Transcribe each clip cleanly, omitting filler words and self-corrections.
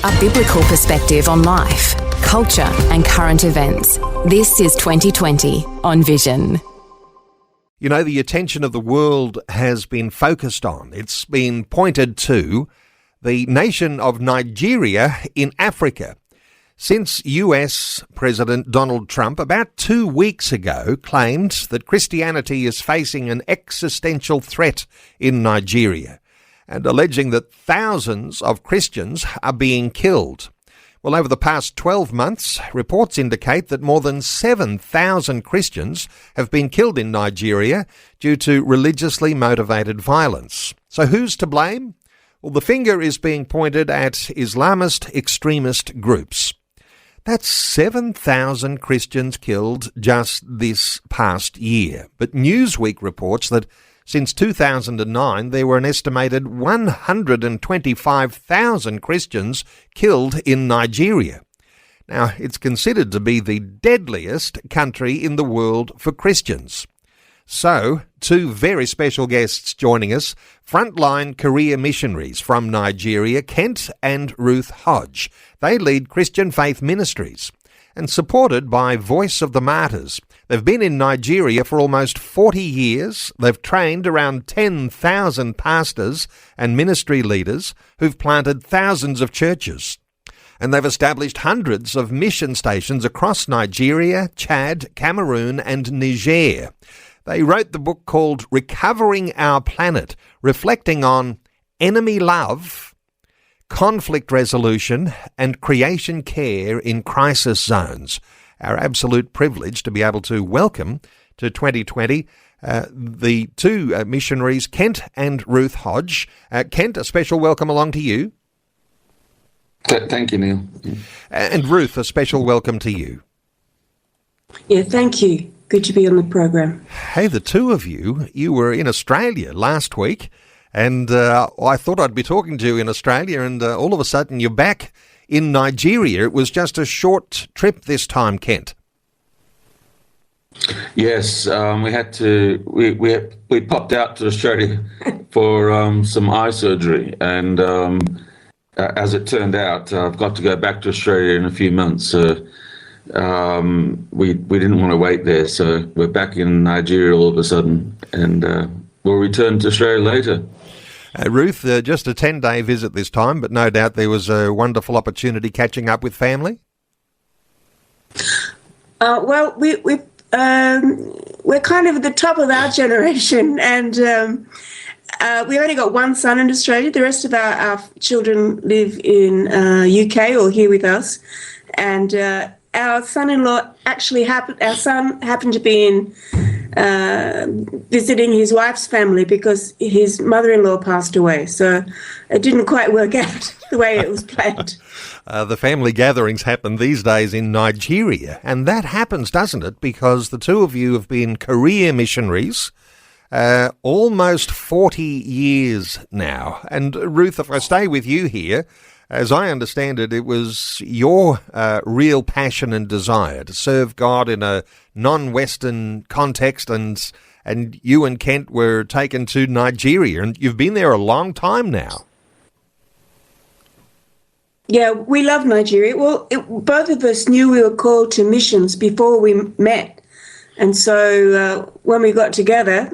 A biblical perspective on life, culture and current events. This is 2020 on Vision. You know, the attention of the world has been focused on, it's been pointed to the nation of Nigeria in Africa. Since US President Donald Trump about 2 weeks ago claimed that Christianity is facing an existential threat in Nigeria and alleging that thousands of Christians are being killed. Well, over the past 12 months, reports indicate that more than 7,000 Christians have been killed in Nigeria due to religiously motivated violence. So who's to blame? Well, the finger is being pointed at Islamist extremist groups. That's 7,000 Christians killed just this past year. But Newsweek reports that since 2009, there were an estimated 125,000 Christians killed in Nigeria. Now, it's considered to be the deadliest country in the world for Christians. So, two very special guests joining us, frontline career missionaries from Nigeria, Kent and Ruth Hodge. They lead Christian Faith Ministries and supported by Voice of the Martyrs. They've been in Nigeria for almost 40 years. They've trained around 10,000 pastors and ministry leaders who've planted thousands of churches. And they've established hundreds of mission stations across Nigeria, Chad, Cameroon and Niger. They wrote the book called Recovering Our Planet, reflecting on enemy love, conflict resolution and creation care in crisis zones. Our absolute privilege to be able to welcome to 2020 the two missionaries, Kent and Ruth Hodge. Kent, a special welcome along to you. Thank you, Neil. And Ruth, a special welcome to you. Yeah, thank you. Good to be on the program. Hey, the two of you were in Australia last week, and I thought I'd be talking to you in Australia, and all of a sudden you're back in Nigeria. It was just a short trip this time, Kent. Yes, we had to. We popped out to Australia for some eye surgery, and as it turned out, I've got to go back to Australia in a few months. We didn't want to wait there, so we're back in Nigeria all of a sudden, and we'll return to Australia later. Ruth, just a 10-day visit this time, but no doubt there was a wonderful opportunity catching up with family. Well, we're kind of at the top of our generation, and we only got one son in Australia. The rest of our children live in UK or here with us, and our son-in-law our son happened to be in visiting his wife's family because his mother-in-law passed away. So it didn't quite work out the way it was planned. The family gatherings happen these days in Nigeria, and that happens, doesn't it? Because the two of you have been career missionaries almost 40 years now. And Ruth, if I stay with you here, as I understand it, it was your real passion and desire to serve God in a non-Western context, and you and Kent were taken to Nigeria, and you've been there a long time now. Yeah, we love Nigeria. Well, both of us knew we were called to missions before we met, and so when we got together,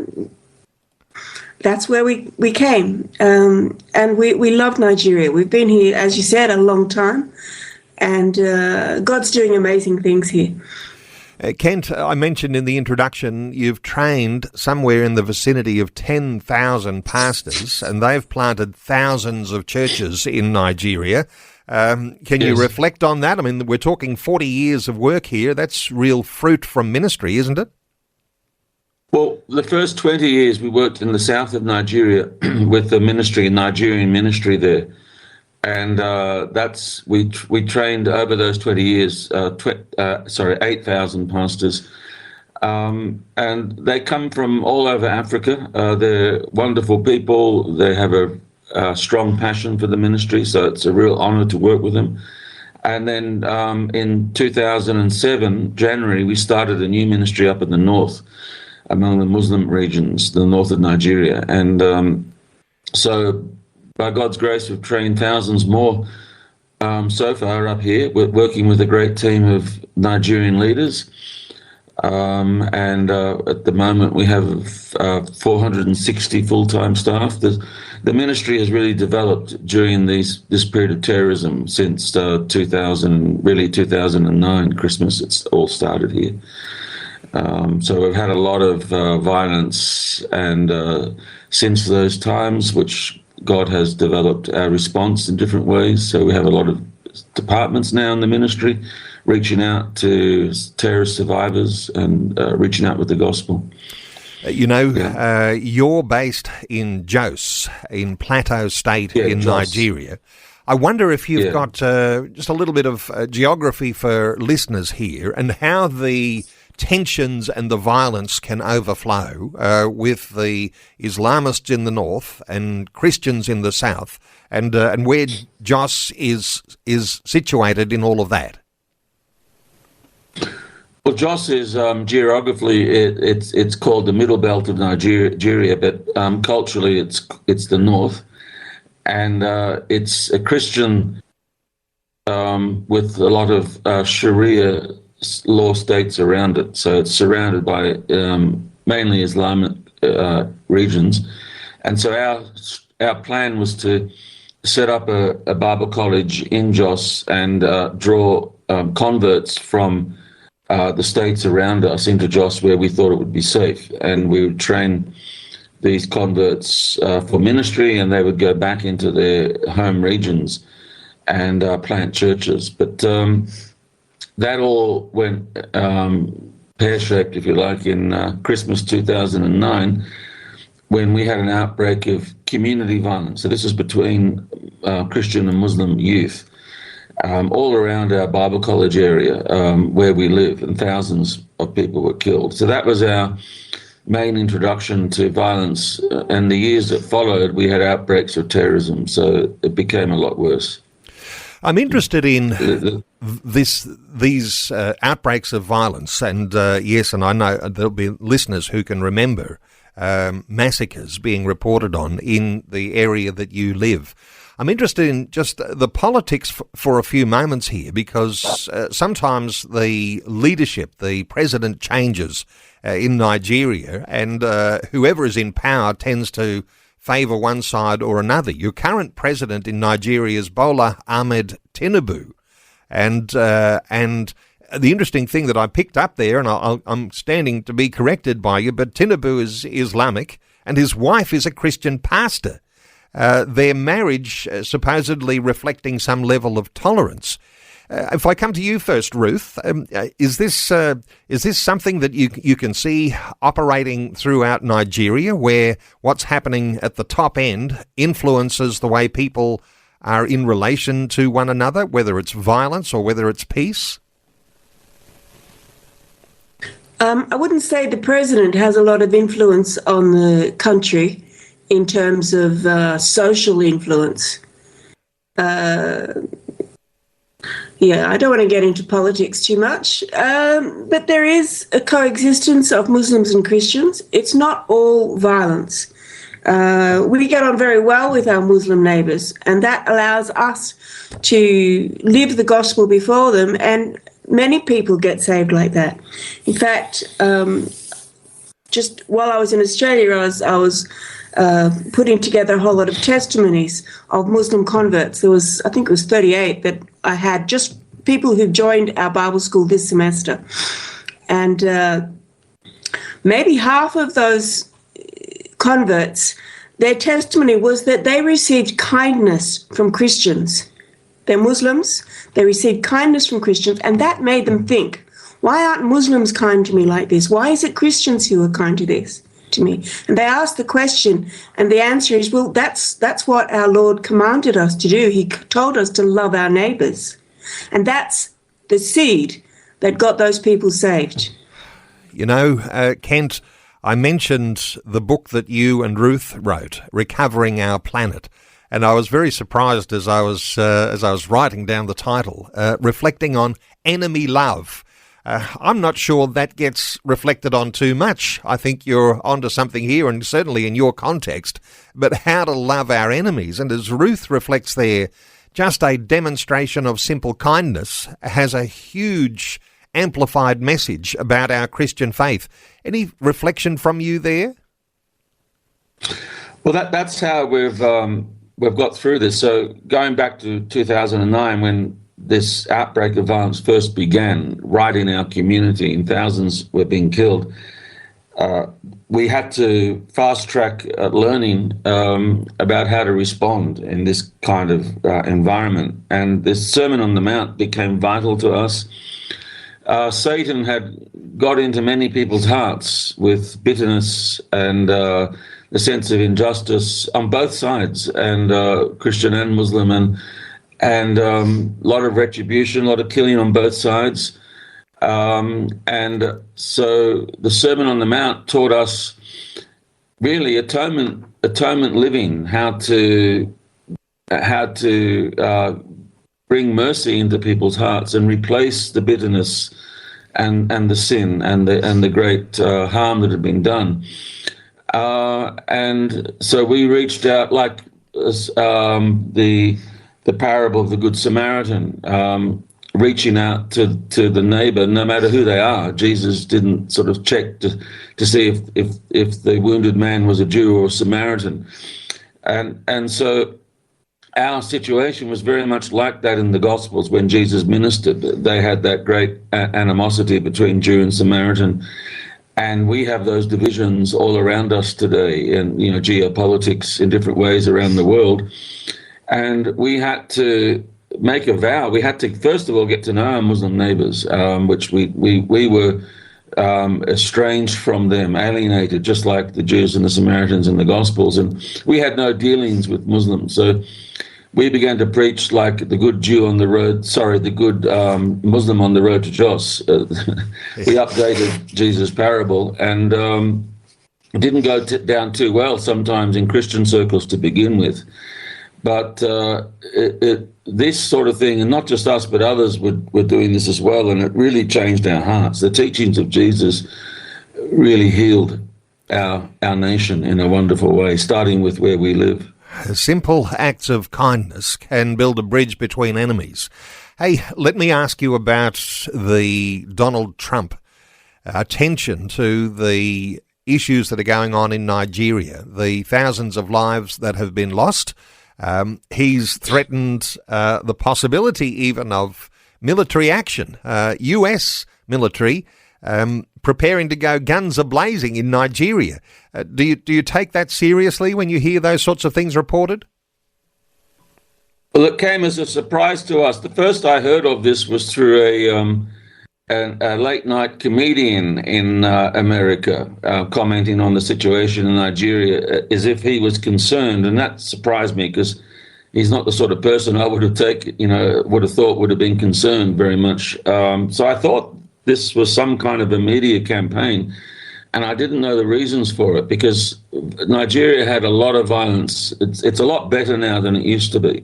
that's where we came, and we love Nigeria. We've been here, as you said, a long time, and God's doing amazing things here. Kent, I mentioned in the introduction, you've trained somewhere in the vicinity of 10,000 pastors, and they've planted thousands of churches in Nigeria. Can you reflect on that? I mean, we're talking 40 years of work here. That's real fruit from ministry, isn't it? Well, the first 20 years we worked in the south of Nigeria with the ministry, Nigerian ministry there. And we trained over those 20 years, 8,000 pastors. And they come from all over Africa. They're wonderful people. They have a strong passion for the ministry, so it's a real honor to work with them. And then in 2007, January, we started a new ministry up in the north, among the Muslim regions, the north of Nigeria. And so by God's grace, we've trained thousands more so far up here. We're working with a great team of Nigerian leaders. And at the moment, we have 460 full-time staff. The ministry has really developed during this period of terrorism since 2009, Christmas. It's all started here. So we've had a lot of violence, and since those times, which God has developed our response in different ways. So we have a lot of departments now in the ministry reaching out to terrorist survivors and reaching out with the gospel. You're based in Jos, in Plateau State in Jos, Nigeria. I wonder if you've got just a little bit of geography for listeners here, and how the tensions and the violence can overflow with the Islamists in the north and Christians in the south, and where Jos is situated in all of that. Well, Jos is geographically it's called the middle belt of Nigeria, but culturally it's the north, and it's a Christian with a lot of Sharia law states around it. So it's surrounded by mainly Islamic regions, and so our plan was to set up a Bible college in Jos and draw converts from the states around us into Jos, where we thought it would be safe, and we would train these converts for ministry, and they would go back into their home regions and plant churches. But that all went pear-shaped, if you like, in Christmas 2009, when we had an outbreak of community violence. So this is between Christian and Muslim youth, all around our Bible college area where we live, and thousands of people were killed. So that was our main introduction to violence, and the years that followed, we had outbreaks of terrorism, so it became a lot worse. I'm interested in these outbreaks of violence, and yes, and I know there'll be listeners who can remember massacres being reported on in the area that you live. I'm interested in just the politics for a few moments here, because sometimes the leadership, the president changes in Nigeria, and whoever is in power tends to favour one side or another. Your current president in Nigeria is Bola Ahmed Tinubu, and the interesting thing that I picked up there, and I'm standing to be corrected by you, but Tinubu is Islamic, and his wife is a Christian pastor. Their marriage supposedly reflecting some level of tolerance. If I come to you first, Ruth, is this something that you can see operating throughout Nigeria, where what's happening at the top end influences the way people are in relation to one another, whether it's violence or whether it's peace? I wouldn't say the president has a lot of influence on the country in terms of social influence. I don't want to get into politics too much, but there is a coexistence of Muslims and Christians. It's not all violence. We get on very well with our Muslim neighbours, and that allows us to live the gospel before them, and many people get saved like that. In fact, just while I was in Australia, I was putting together a whole lot of testimonies of Muslim converts. There was, I think it was 38 that I had, just people who joined our Bible school this semester. And maybe half of those converts, their testimony was that they received kindness from Christians. They're Muslims, they received kindness from Christians, and that made them think, why aren't Muslims kind to me like this? Why is it Christians who are kind to me? And they asked the question, and the answer is, well, that's what our Lord commanded us to do. He told us to love our neighbours. And that's the seed that got those people saved. You know, Kent, I mentioned the book that you and Ruth wrote, Recovering Our Planet, and I was very surprised as I was writing down the title, reflecting on enemy love. I'm not sure that gets reflected on too much. I think you're onto something here, and certainly in your context, but how to love our enemies. And as Ruth reflects there, just a demonstration of simple kindness has a huge amplified message about our Christian faith. Any reflection from you there? Well, that's how we've got through this. So going back to 2009, when this outbreak of violence first began, right in our community, and thousands were being killed, we had to fast-track learning about how to respond in this kind of environment. And this Sermon on the Mount became vital to us. Satan had got into many people's hearts with bitterness and the sense of injustice on both sides, and Christian and Muslim, and a lot of retribution, a lot of killing on both sides. And so the Sermon on the Mount taught us really atonement living, how to bring mercy into people's hearts and replace the bitterness and the sin and the great harm that had been done. And so we reached out, like the parable of the Good Samaritan, reaching out to the neighbor, no matter who they are. Jesus didn't sort of check to see if the wounded man was a Jew or a Samaritan. And so our situation was very much like that in the Gospels when Jesus ministered. They had that great animosity between Jew and Samaritan. And we have those divisions all around us today, and geopolitics in different ways around the world. And we had to make a vow. We had to, first of all, get to know our Muslim neighbors, which we were estranged from them, alienated, just like the Jews and the Samaritans in the Gospels. And we had no dealings with Muslims. So we began to preach like the good Jew on the road, the good Muslim on the road to Jos. We updated Jesus' parable, and it didn't go down too well sometimes in Christian circles to begin with. But this sort of thing, and not just us, but others were doing this as well, and it really changed our hearts. The teachings of Jesus really healed our nation in a wonderful way, starting with where we live. Simple acts of kindness can build a bridge between enemies. Hey, let me ask you about the Donald Trump attention to the issues that are going on in Nigeria, the thousands of lives that have been lost. He's threatened the possibility even of military action, US military, preparing to go guns a-blazing in Nigeria. Do you take that seriously when you hear those sorts of things reported? Well, it came as a surprise to us. The first I heard of this was through a late-night comedian in America commenting on the situation in Nigeria as if he was concerned, and that surprised me because he's not the sort of person I would have thought would have been concerned very much. So I thought this was some kind of a media campaign, and I didn't know the reasons for it because Nigeria had a lot of violence. It's a lot better now than it used to be.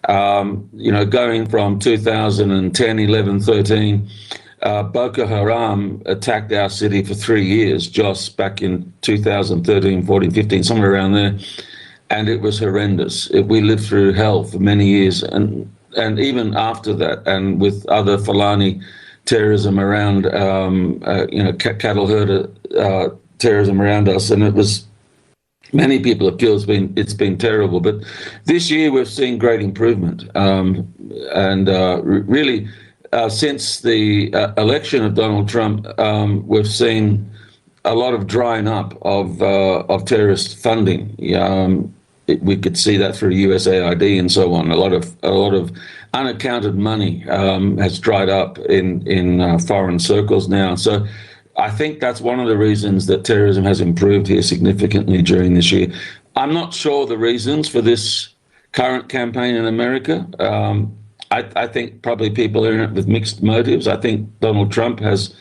Going from 2010, 11, 13, Boko Haram attacked our city for 3 years, Jos, back in 2013, 14, 15, somewhere around there, and it was horrendous. We lived through hell for many years, and even after that, and with other Fulani terrorism around, cattle herder terrorism around us, and it was many people have killed. It's been terrible, but this year we've seen great improvement, really. Since the election of Donald Trump, we've seen a lot of drying up of terrorist funding. We could see that through USAID and so on. A lot of unaccounted money has dried up in foreign circles now. So I think that's one of the reasons that terrorism has improved here significantly during this year. I'm not sure the reasons for this current campaign in America. I think probably people are in it with mixed motives. I think Donald Trump has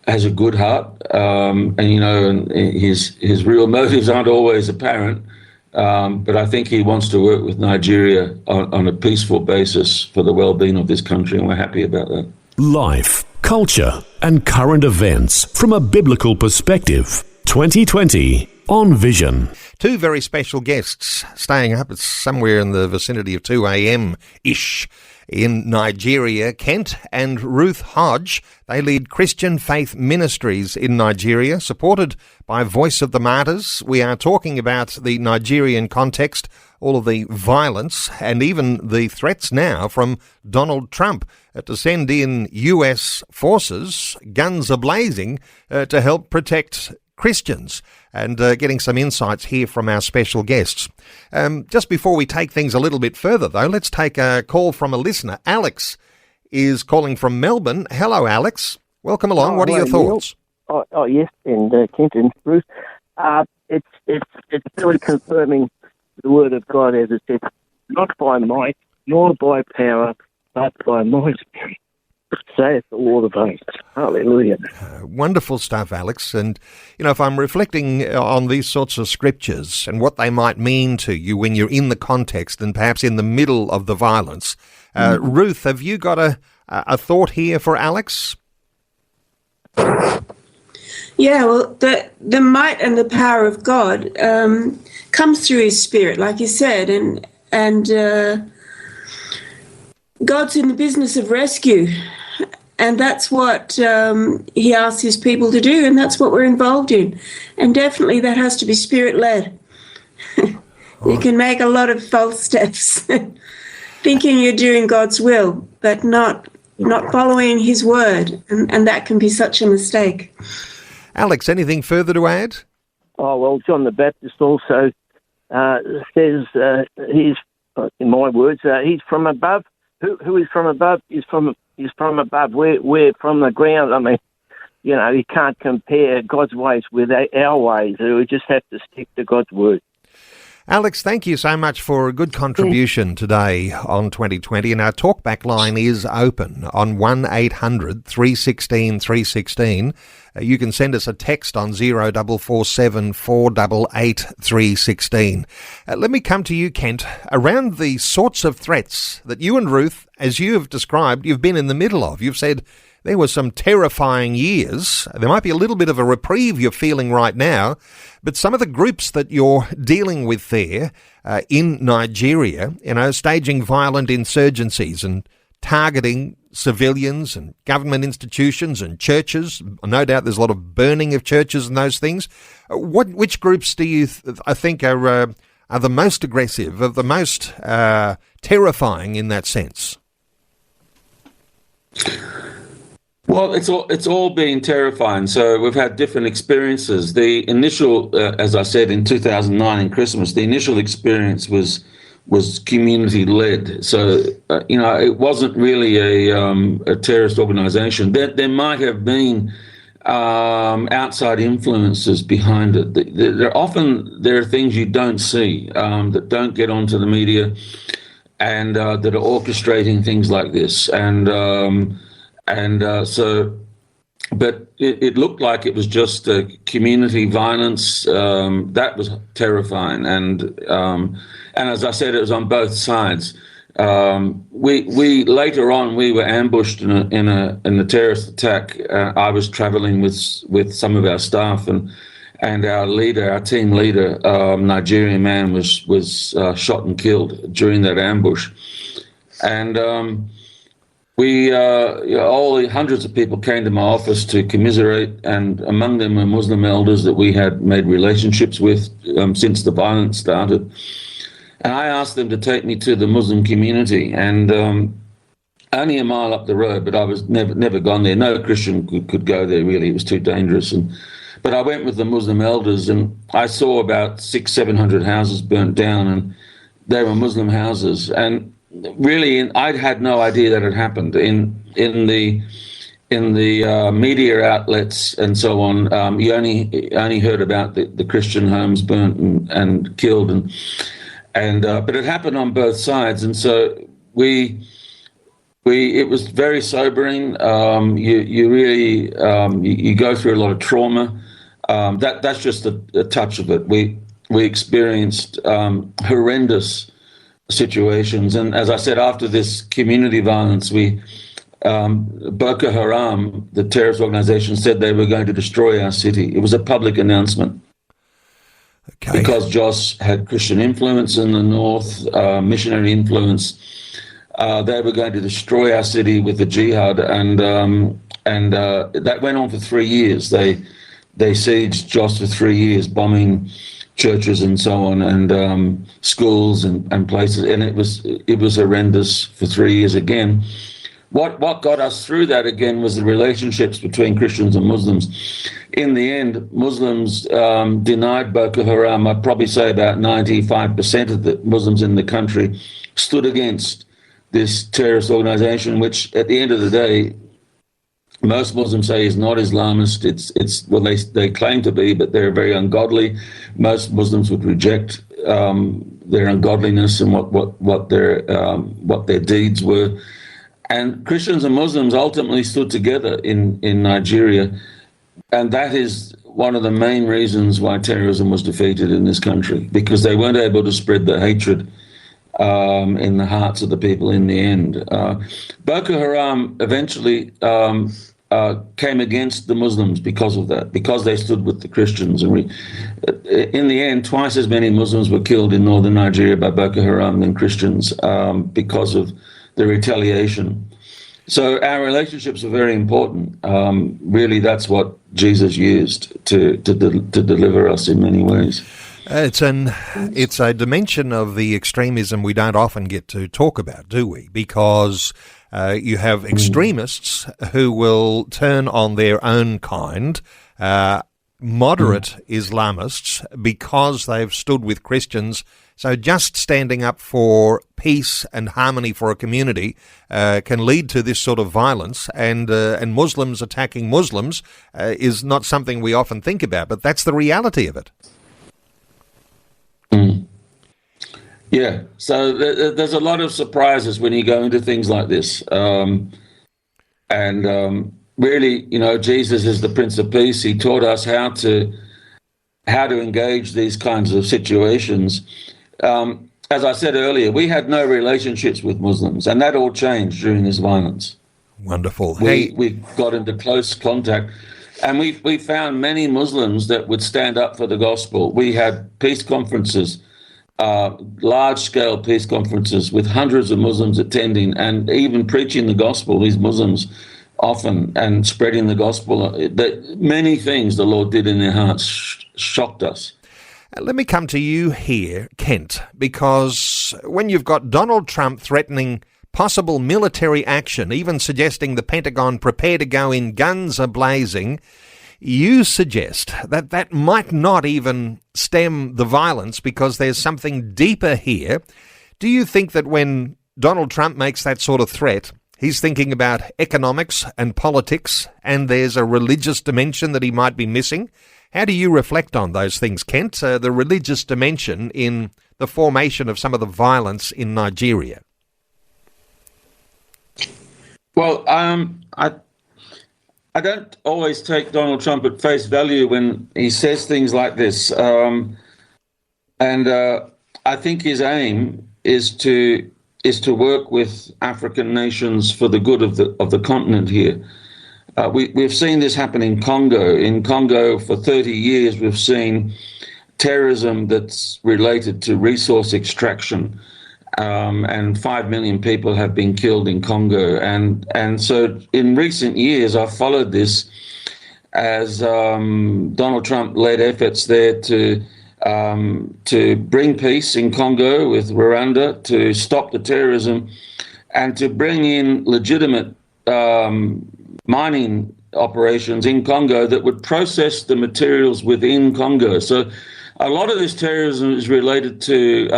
a good heart, and his real motives aren't always apparent. But I think he wants to work with Nigeria on a peaceful basis for the well-being of this country, and we're happy about that. Life, culture, and current events from a biblical perspective. 2020 on Vision. Two very special guests staying up. It's somewhere in the vicinity of 2 a.m.-ish in Nigeria. Kent and Ruth Hodge, they lead Christian Faith Ministries in Nigeria, supported by Voice of the Martyrs. We are talking about the Nigerian context, all of the violence and even the threats now from Donald Trump to send in US forces, guns a-blazing, to help protect Christians, and getting some insights here from our special guests. Just before we take things a little bit further, though, let's take a call from a listener. Alex is calling from Melbourne. Hello, Alex. Welcome along. What are your thoughts? Oh, yes, and Kent and Bruce. It's really confirming the word of God, as it says, not by might, nor by power, but by my Spirit, saith the Lord of hosts. Hallelujah. Wonderful stuff, Alex. And, you know, if I'm reflecting on these sorts of scriptures and what they might mean to you when you're in the context and perhaps in the middle of the violence, Ruth, have you got a thought here for Alex? Yeah, well, the might and the power of God comes through His Spirit, like you said, and God's in the business of rescue, and that's what He asks His people to do, and that's what we're involved in. And definitely that has to be Spirit-led. You can make a lot of false steps, thinking you're doing God's will, but not following His word, and that can be such a mistake. Alex, anything further to add? Oh, well, John the Baptist also says, he's, in my words, he's from above. Who is from above is from above. We're from the ground. I mean, you know, you can't compare God's ways with our ways. We just have to stick to God's word. Alex, thank you so much for a good contribution today on 2020. And our talkback line is open on 1800 316 316. You can send us a text on 0447 488 316. Let me come to you, Kent, around the sorts of threats that you and Ruth, as you have described, you've been in the middle of. You've said there were some terrifying years. There might be a little bit of a reprieve you're feeling right now, but some of the groups that you're dealing with there in Nigeria, you know, staging violent insurgencies and targeting civilians and government institutions and churches. No doubt there's a lot of burning of churches and those things. Which groups do you think are the most aggressive, are the most terrifying in that sense? Well, it's all been terrifying. So we've had different experiences. The initial, as I said, in 2009 in Christmas, the initial experience was community-led. So, it wasn't really a terrorist organization. There might have been outside influences behind it. There are things you don't see that don't get onto the media, and that are orchestrating things like this. But it looked like it was just community violence. That was terrifying, and as I said, it was on both sides. We later on we were ambushed in a terrorist attack. I was traveling with some of our staff, and our leader, our team leader, Nigerian man, was shot and killed during that ambush, and. All the hundreds of people came to my office to commiserate, and among them were Muslim elders that we had made relationships with since the violence started. And I asked them to take me to the Muslim community, and only a mile up the road, but I was never gone there. No Christian could go there, really. It was too dangerous. But I went with the Muslim elders, and I saw about 600-700 houses burnt down, and they were Muslim houses. And really, I had no idea that had happened. In the media outlets and so on, you only heard about the Christian homes burnt and killed, but it happened on both sides, and so it was very sobering. You really you go through a lot of trauma. That's just a touch of it. We experienced horrendous situations, and as I said, after this community violence, Boko Haram, the terrorist organization, said they were going to destroy our city. It was a public announcement. Okay. Because Jos had Christian influence in the north, missionary influence. They were going to destroy our city with the jihad, and that went on for 3 years. They sieged Jos for 3 years, bombing churches and so on, and schools and places, and it was horrendous for 3 years again. What got us through that again was the relationships between Christians and Muslims. In the end, Muslims denied Boko Haram. I'd probably say about 95% of the Muslims in the country stood against this terrorist organization, which at the end of the day, most Muslims say is not Islamist. It's well, they claim to be, but they're very ungodly. Most Muslims would reject their ungodliness and what their deeds were. And Christians and Muslims ultimately stood together in Nigeria. And that is one of the main reasons why terrorism was defeated in this country, because they weren't able to spread the hatred in the hearts of the people in the end. Boko Haram eventually came against the Muslims because of that, because they stood with the Christians. And in the end, twice as many Muslims were killed in northern Nigeria by Boko Haram than Christians because of the retaliation. So our relationships are very important. Really, that's what Jesus used to deliver us in many ways. It's a dimension of the extremism we don't often get to talk about, do we? Because you have extremists who will turn on their own kind, moderate Islamists, because they've stood with Christians. So just standing up for peace and harmony for a community can lead to this sort of violence, and Muslims attacking Muslims is not something we often think about, but that's the reality of it. Yeah, so there's a lot of surprises when you go into things like this. Really, Jesus is the Prince of Peace. He taught us how to engage these kinds of situations. As I said earlier, we had no relationships with Muslims, and that all changed during this violence. Wonderful. We got into close contact, and we found many Muslims that would stand up for the gospel. We had peace conferences, large-scale peace conferences with hundreds of Muslims attending and even preaching the gospel, these Muslims often, and spreading the gospel. Many things the Lord did in their hearts shocked us. Let me come to you here, Kent, because when you've got Donald Trump threatening possible military action, even suggesting the Pentagon prepare to go in guns a-blazing, you suggest that that might not even stem the violence because there's something deeper here. Do you think that when Donald Trump makes that sort of threat, he's thinking about economics and politics, and there's a religious dimension that he might be missing? How do you reflect on those things, Kent, the religious dimension in the formation of some of the violence in Nigeria? Well, I don't always take Donald Trump at face value when he says things like this. I think his aim is to work with African nations for the good of the continent here. We've seen this happen in Congo. In Congo, for 30 years, we've seen terrorism that's related to resource extraction, and 5 million people have been killed in Congo. And so in recent years, I've followed this as Donald Trump led efforts there to bring peace in Congo with Rwanda, to stop the terrorism, and to bring in legitimate mining operations in Congo that would process the materials within Congo. So a lot of this terrorism is related to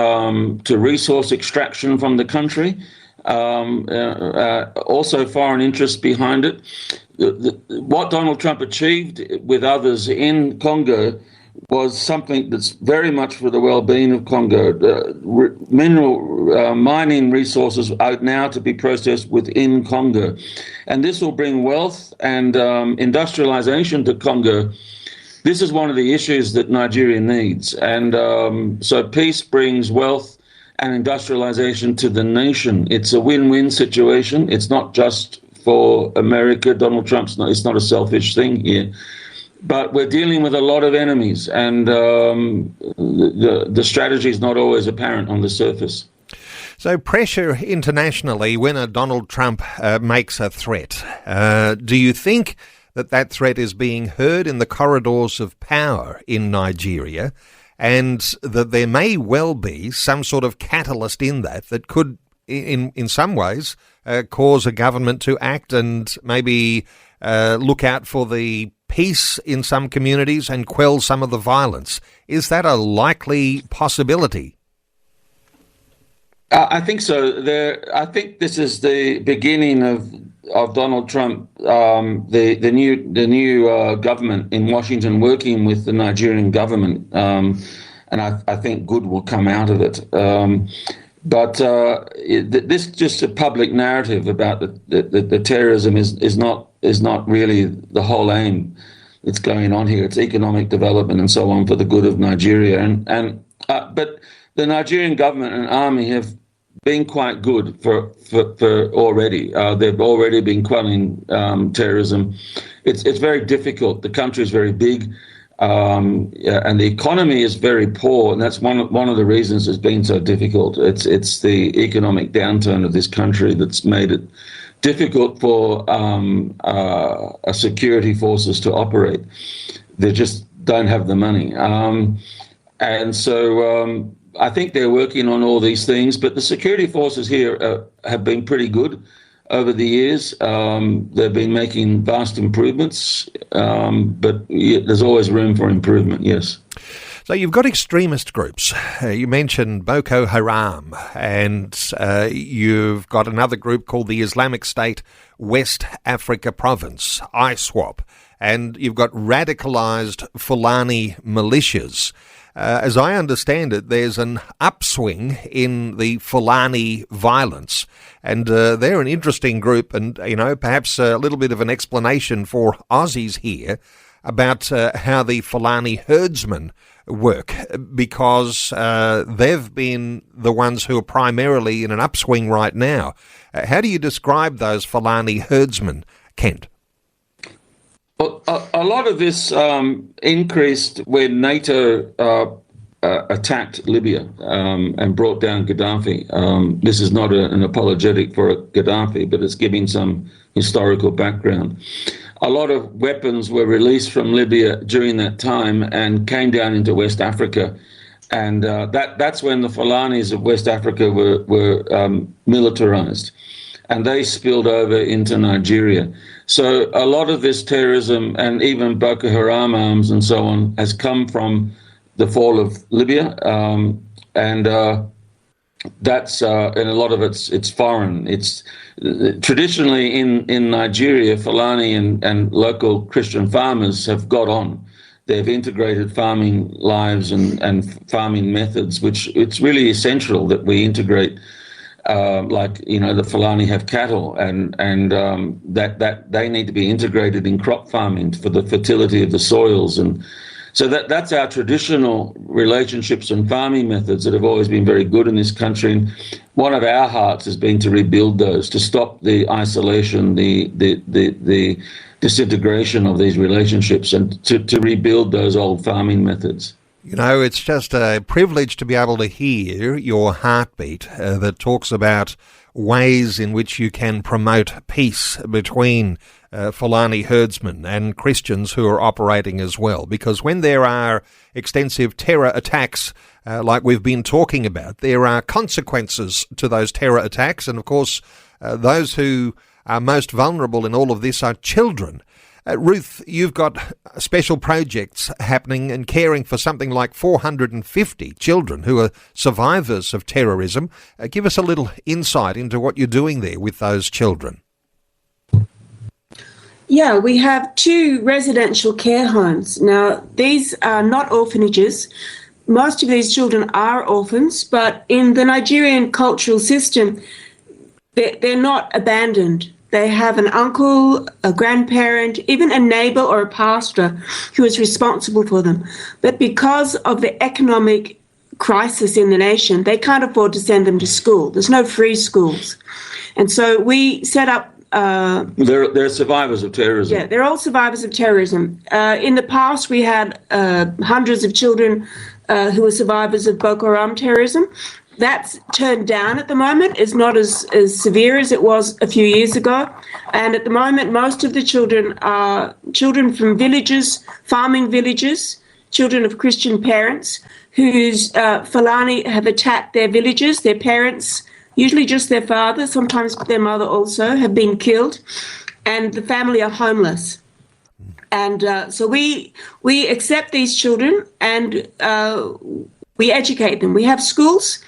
resource extraction from the country, also foreign interests behind it. What Donald Trump achieved with others in Congo was something that's very much for the well-being of Congo. Mineral mining resources are now to be processed within Congo. And this will bring wealth and industrialization to Congo. This is one of the issues that Nigeria needs. And so peace brings wealth and industrialization to the nation. It's a win-win situation. It's not just for America. Donald Trump's it's not a selfish thing here. but we're dealing with a lot of enemies, and the strategy is not always apparent on the surface. So pressure internationally when a Donald Trump makes a threat. Do you think that threat is being heard in the corridors of power in Nigeria, and that there may well be some sort of catalyst in that could, in some ways, cause a government to act and maybe look out for the peace in some communities and quell some of the violence? Is that a likely possibility? I think so. I think this is the beginning of Donald Trump, the new government in Washington, working with the Nigerian government, and I think good will come out of it. But this just a public narrative about the terrorism is not really the whole aim that's going on here. It's economic development and so on for the good of Nigeria, but the Nigerian government and army have been quite good for already. They've already been quelling terrorism. It's very difficult. The country is very big, and the economy is very poor, and that's one of the reasons it's been so difficult. It's the economic downturn of this country that's made it difficult for security forces to operate. They just don't have the money, and so. I think they're working on all these things, but the security forces here have been pretty good over the years. They've been making vast improvements, but there's always room for improvement, yes. So you've got extremist groups. You mentioned Boko Haram, and you've got another group called the Islamic State West Africa Province, ISWAP, and you've got radicalised Fulani militias. As I understand it, there's an upswing in the Fulani violence, and they're an interesting group, and, perhaps a little bit of an explanation for Aussies here about how the Fulani herdsmen work, because they've been the ones who are primarily in an upswing right now. How do you describe those Fulani herdsmen, Kent? Well, a lot of this increased when NATO attacked Libya and brought down Gaddafi. This is not an apologetic for Gaddafi, but it's giving some historical background. A lot of weapons were released from Libya during that time and came down into West Africa. And that's when the Fulanis of West Africa were militarized. And they spilled over into Nigeria. So a lot of this terrorism and even Boko Haram arms and so on has come from the fall of Libya, and that's and a lot of it's foreign. It's traditionally in Nigeria, Fulani and local Christian farmers have got on. They've integrated farming lives and farming methods, which it's really essential that we integrate. The Fulani have cattle, and that they need to be integrated in crop farming for the fertility of the soils, and so that's our traditional relationships and farming methods that have always been very good in this country. And one of our hearts has been to rebuild those, to stop the isolation, the disintegration of these relationships, and to rebuild those old farming methods. It's just a privilege to be able to hear your heartbeat that talks about ways in which you can promote peace between Fulani herdsmen and Christians who are operating as well. Because when there are extensive terror attacks like we've been talking about, there are consequences to those terror attacks. And of course, those who are most vulnerable in all of this are children. Ruth, you've got special projects happening and caring for something like 450 children who are survivors of terrorism. Give us a little insight into what you're doing there with those children. Yeah, we have 2 residential care homes. Now, these are not orphanages. Most of these children are orphans, but in the Nigerian cultural system, they're not abandoned. They have an uncle, a grandparent, even a neighbor or a pastor who is responsible for them. But because of the economic crisis in the nation, they can't afford to send them to school. There's no free schools. And so we set up They're survivors of terrorism. Yeah, they're all survivors of terrorism. In the past, we had hundreds of children who were survivors of Boko Haram terrorism. That's turned down at the moment. It's not as severe as it was a few years ago. And at the moment, most of the children are children from villages, farming villages, children of Christian parents whose Fulani have attacked their villages. Their parents, usually just their father, sometimes their mother also, have been killed, and the family are homeless. And so we accept these children and we educate them. We have schools.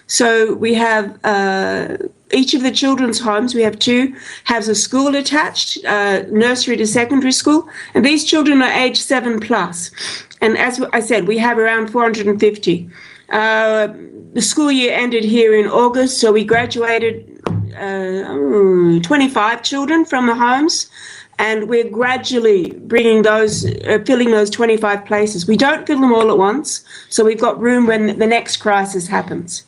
So we have each of the children's homes, we have two, has a school attached, nursery to secondary school. And these children are age 7+. And as I said, we have around 450. The school year ended here in August, so we graduated 25 children from the homes. And we're gradually bringing filling those 25 places. We don't fill them all at once, so we've got room when the next crisis happens.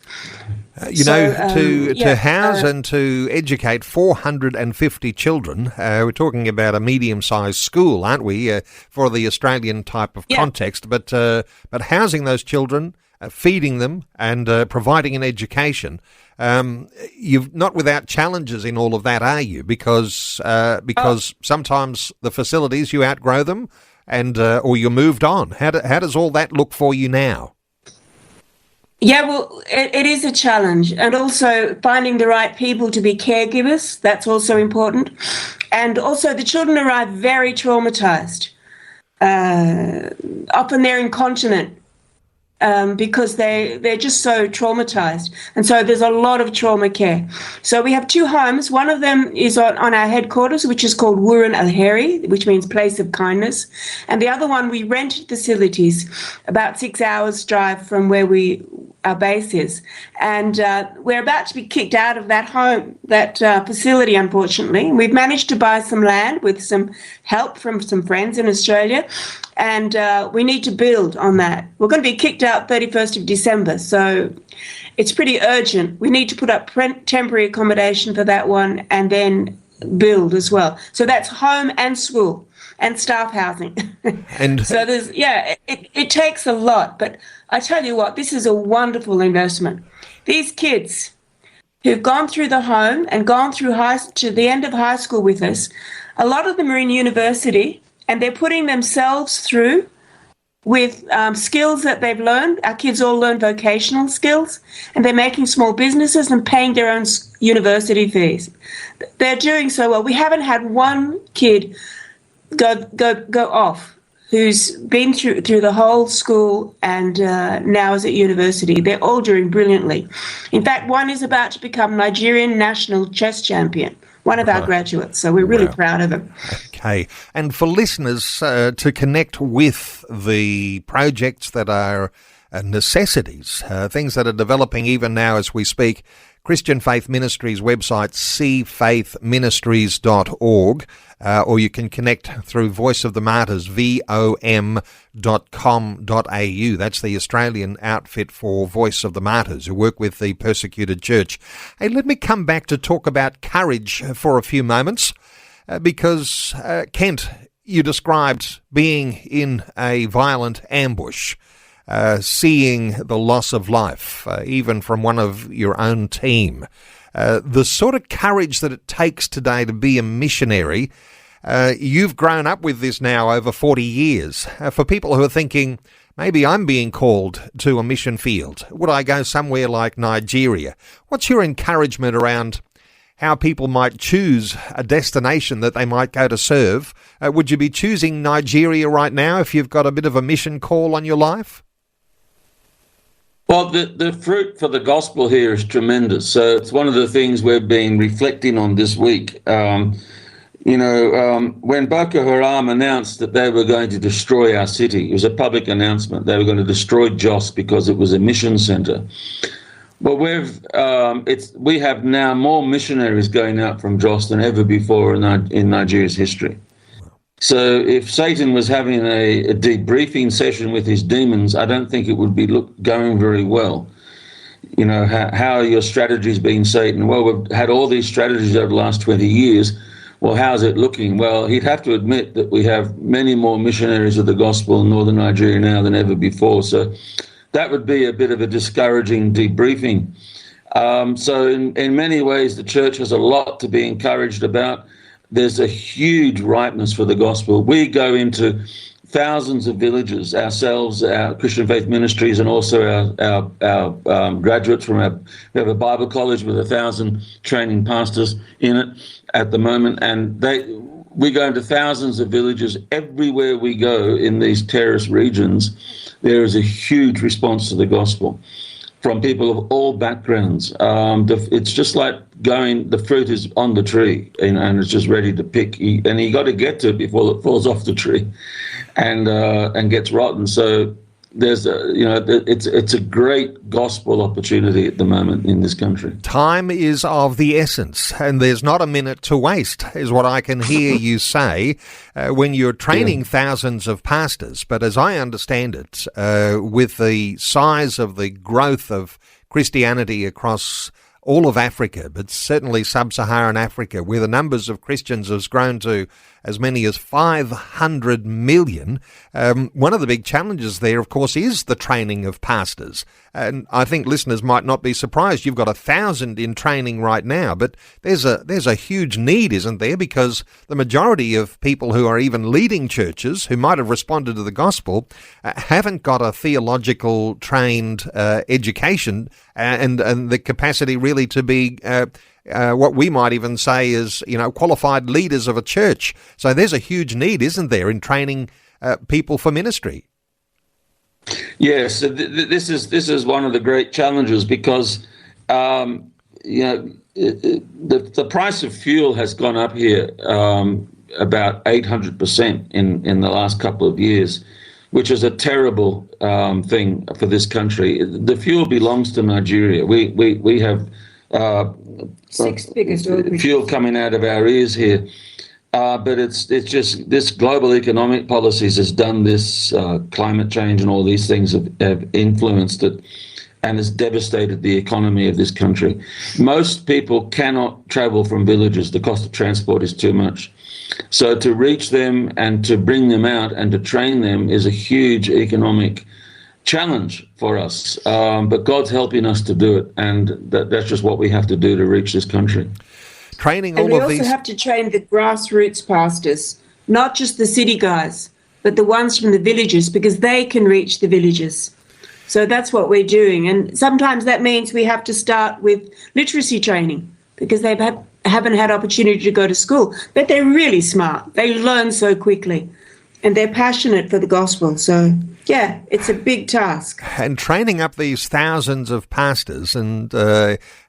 To house and to educate 450 children, we're talking about a medium-sized school, aren't we, for the Australian type of context? But housing those children, feeding them, and providing an education. You're not without challenges in all of that, are you? Because sometimes the facilities, you outgrow them, and or you're moved on. How does all that look for you now? Yeah, well, it is a challenge, and also finding the right people to be caregivers. That's also important, and also the children arrive very traumatized. Often they're incontinent. Because they're just so traumatized. And so there's a lot of trauma care. So we have two homes. One of them is on our headquarters, which is called Wurin Al Heri, which means place of kindness. And the other one, we rent facilities about 6 hours drive from where our base is. And we're about to be kicked out of that home, that facility, unfortunately. We've managed to buy some land with some help from some friends in Australia. And we need to build on that. We're going to be kicked out 31st of December, so it's pretty urgent. We need to put up temporary accommodation for that one and then build as well. So that's home and school and staff housing. And so it takes a lot. But I tell you what, this is a wonderful investment. These kids who've gone through the home and gone through to the end of high school with us, a lot of them are in university, and they're putting themselves through with skills that they've learned. Our kids all learn vocational skills, and they're making small businesses and paying their own university fees. They're doing so well. We haven't had one kid go off who's been through the whole school and now is at university. They're all doing brilliantly. In fact, one is about to become Nigerian national chess champion, one of our graduates, so we're really proud of him. Okay, and for listeners to connect with the projects that are necessities, things that are developing even now as we speak, Christian Faith Ministries website, cfaithministries.org, or you can connect through Voice of the Martyrs, VOM.com.au. That's the Australian outfit for Voice of the Martyrs, who work with the persecuted church. Hey, let me come back to talk about courage for a few moments, because, Kent, you described being in a violent ambush, seeing the loss of life, even from one of your own team. The sort of courage that it takes today to be a missionary, you've grown up with this now over 40 years. For people who are thinking, maybe I'm being called to a mission field, would I go somewhere like Nigeria? What's your encouragement around how people might choose a destination that they might go to serve? Would you be choosing Nigeria right now if you've got a bit of a mission call on your life? Well, the fruit for the gospel here is tremendous. So it's one of the things we've been reflecting on this week. When Boko Haram announced that they were going to destroy our city, it was a public announcement. They were going to destroy Jos because it was a mission center. But we have now more missionaries going out from Jos than ever before in Nigeria's history. So if Satan was having a debriefing session with his demons, I don't think it would be going very well. how are your strategies being, Satan? Well, we've had all these strategies over the last 20 years. Well, how's it looking? Well, he'd have to admit that we have many more missionaries of the gospel in northern Nigeria now than ever before. So that would be a bit of a discouraging debriefing. So in many ways, the church has a lot to be encouraged about. There's a huge ripeness for the gospel. We go into thousands of villages ourselves, our Christian Faith Ministries, and also our graduates from we have a Bible college with 1,000 training pastors in it at the moment, and we go into thousands of villages. Everywhere we go in these terrorist regions, there is a huge response to the gospel from people of all backgrounds. It's just like the fruit is on the tree, and it's just ready to pick. And you got to get to it before it falls off the tree and gets rotten. So there's it's a great gospel opportunity at the moment in this country. Time is of the essence, and there's not a minute to waste, is what I can hear you say when you're training thousands of pastors. But as I understand it, with the size of the growth of Christianity across all of Africa, but certainly sub-Saharan Africa, where the numbers of Christians has grown to as many as 500 million. One of the big challenges there, of course, is the training of pastors. And I think listeners might not be surprised. You've got 1,000 in training right now, but there's a huge need, isn't there? Because the majority of people who are even leading churches, who might have responded to the gospel, haven't got a theological trained education and the capacity really to be what we might even say is, qualified leaders of a church. So there's a huge need, isn't there, in training people for ministry? Yes, this is one of the great challenges because the price of fuel has gone up here about 800% in the last couple of years, which is a terrible thing for this country. The fuel belongs to Nigeria. We have sixth biggest fuel coming out of our ears here. But it's just this global economic policies has done this. Climate change and all these things have influenced it and has devastated the economy of this country. Most people cannot travel from villages. The cost of transport is too much. So to reach them and to bring them out and to train them is a huge economic challenge for us. But God's helping us to do it. And that's just what we have to do to reach this country. Training and all we of also these. have to train the grassroots pastors, not just the city guys, but the ones from the villages, because they can reach the villages. So that's what we're doing. And sometimes that means we have to start with literacy training because they haven't had opportunity to go to school. But they're really smart. They learn so quickly and they're passionate for the gospel. So, yeah, it's a big task. And training up these thousands of pastors and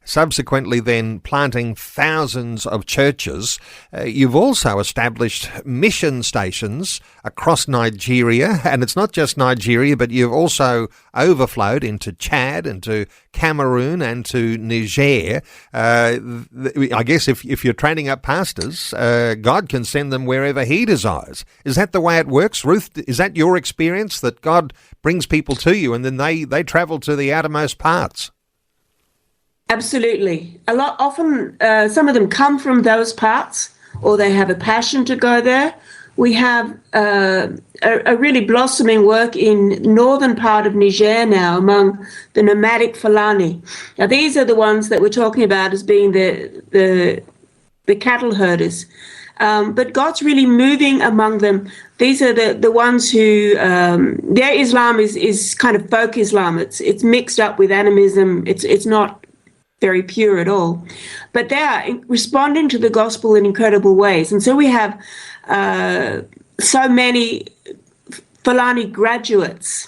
subsequently then planting thousands of churches, you've also established mission stations across Nigeria. And it's not just Nigeria, but you've also overflowed into Chad, into Cameroon and to Niger. I guess if you're training up pastors, God can send them wherever he desires. Is that the way it works, Ruth? Is that your experience, that God brings people to you and then they travel to the outermost parts? Absolutely. Often, some of them come from those parts, or they have a passion to go there. We have a really blossoming work in northern part of Niger now among the nomadic Fulani. Now, these are the ones that we're talking about as being the cattle herders. But God's really moving among them. These are the ones who their Islam is kind of folk Islam. It's mixed up with animism. It's not very pure at all. But they are responding to the gospel in incredible ways. And so we have so many Fulani graduates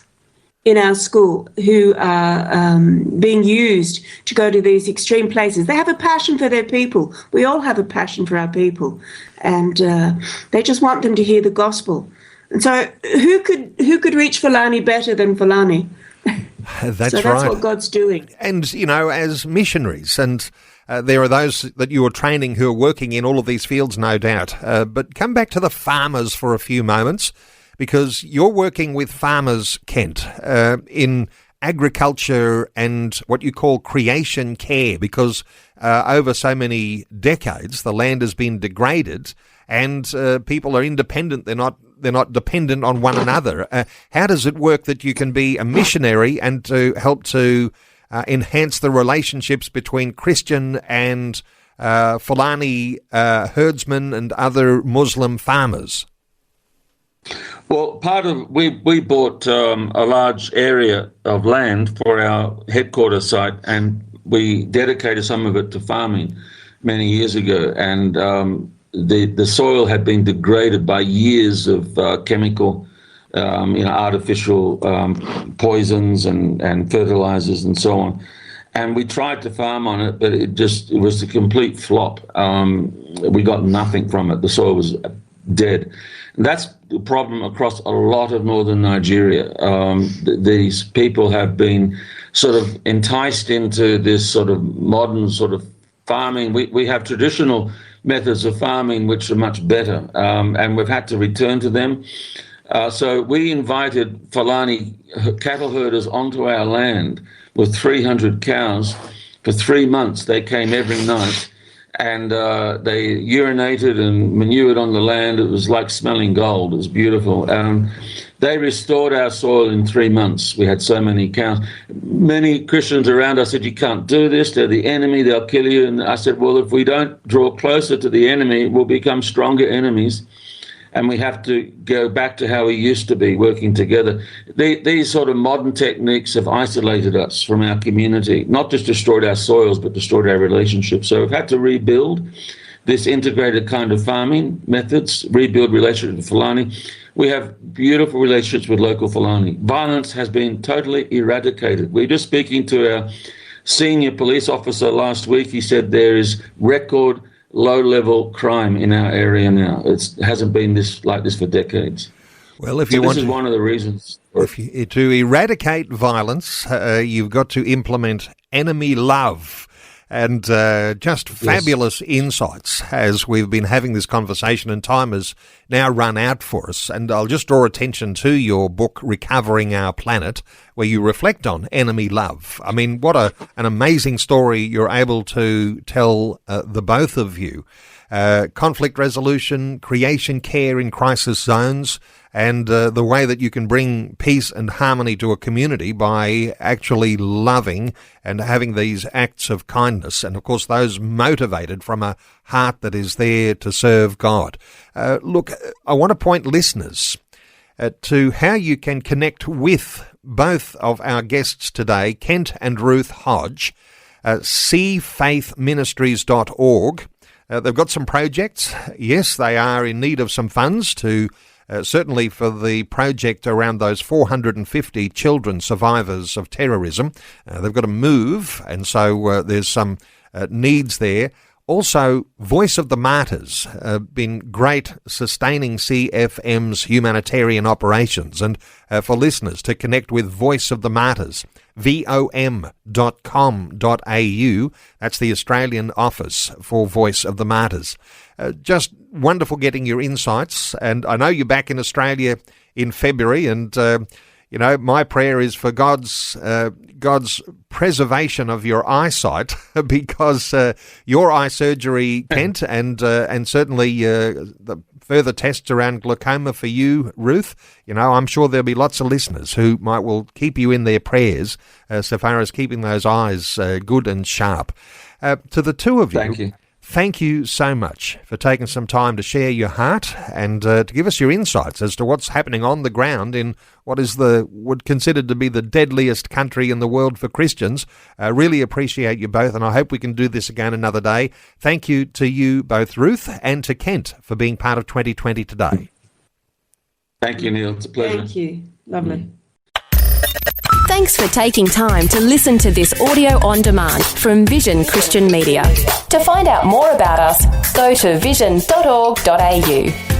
in our school who are being used to go to these extreme places. They have a passion for their people. We all have a passion for our people. And they just want them to hear the gospel. And so who could reach Fulani better than Fulani? That's so that's right. what God's doing. And, as missionaries, and there are those that you are training who are working in all of these fields, no doubt. But come back to the farmers for a few moments, because you're working with farmers, Kent, in agriculture and what you call creation care, because over so many decades the land has been degraded and people are independent. They're not dependent on one another. How does it work that you can be a missionary and to help to enhance the relationships between Christian and Fulani herdsmen and other Muslim farmers? Well, we bought a large area of land for our headquarters site, and we dedicated some of it to farming many years ago. And the soil had been degraded by years of chemical, artificial poisons and fertilizers and so on. And we tried to farm on it, but it was a complete flop. We got nothing from it. The soil was dead. And that's the problem across a lot of northern Nigeria. These people have been sort of enticed into this sort of modern sort of farming. We have traditional methods of farming which are much better, and we've had to return to them. So we invited Fulani cattle herders onto our land with 300 cows. For 3 months, they came every night, and they urinated and manured on the land. It was like smelling gold. It was beautiful. They restored our soil in 3 months. We had so many cows. Many Christians around us said, "You can't do this. They're the enemy. They'll kill you." And I said, well, if we don't draw closer to the enemy, we'll become stronger enemies. And we have to go back to how we used to be, working together. These sort of modern techniques have isolated us from our community, not just destroyed our soils, but destroyed our relationships. So we've had to rebuild this integrated kind of farming methods, rebuild relationships with Fulani. We have beautiful relationships with local Fulani. Violence has been totally eradicated. We were just speaking to our senior police officer last week. He said there is record low-level crime in our area now. It hasn't been like this for decades. Well, if you want this is one of the reasons. To eradicate violence, you've got to implement enemy love. And just fabulous insights as we've been having this conversation, and time has now run out for us. And I'll just draw attention to your book, Recovering Our Planet, where you reflect on enemy love. I mean, what an amazing story you're able to tell, the both of you. Conflict resolution, creation care in crisis zones, and the way that you can bring peace and harmony to a community by actually loving and having these acts of kindness, and of course those motivated from a heart that is there to serve God. Look, I want to point listeners to how you can connect with both of our guests today, Kent and Ruth Hodge, seafaithministries.org. They've got some projects. Yes, they are in need of some funds to certainly for the project around those 450 children survivors of terrorism. They've got to move, and so there's some needs there. Also, Voice of the Martyrs been great sustaining CFM's humanitarian operations. And for listeners to connect with Voice of the Martyrs, vom.com.au. That's the Australian office for Voice of the Martyrs. Just wonderful getting your insights. And I know you're back in Australia in February, and my prayer is for God's preservation of your eyesight, because your eye surgery, Kent, and certainly the further tests around glaucoma for you, Ruth. I'm sure there'll be lots of listeners who will keep you in their prayers so far as keeping those eyes good and sharp. To the two of you. Thank you so much for taking some time to share your heart and to give us your insights as to what's happening on the ground in what is considered to be the deadliest country in the world for Christians. Really appreciate you both, and I hope we can do this again another day. Thank you to you both, Ruth, and to Kent, for being part of 2020 today. Thank you, Neil. It's a pleasure. Thank you. Lovely. Thanks for taking time to listen to this audio on demand from Vision Christian Media. To find out more about us, go to vision.org.au.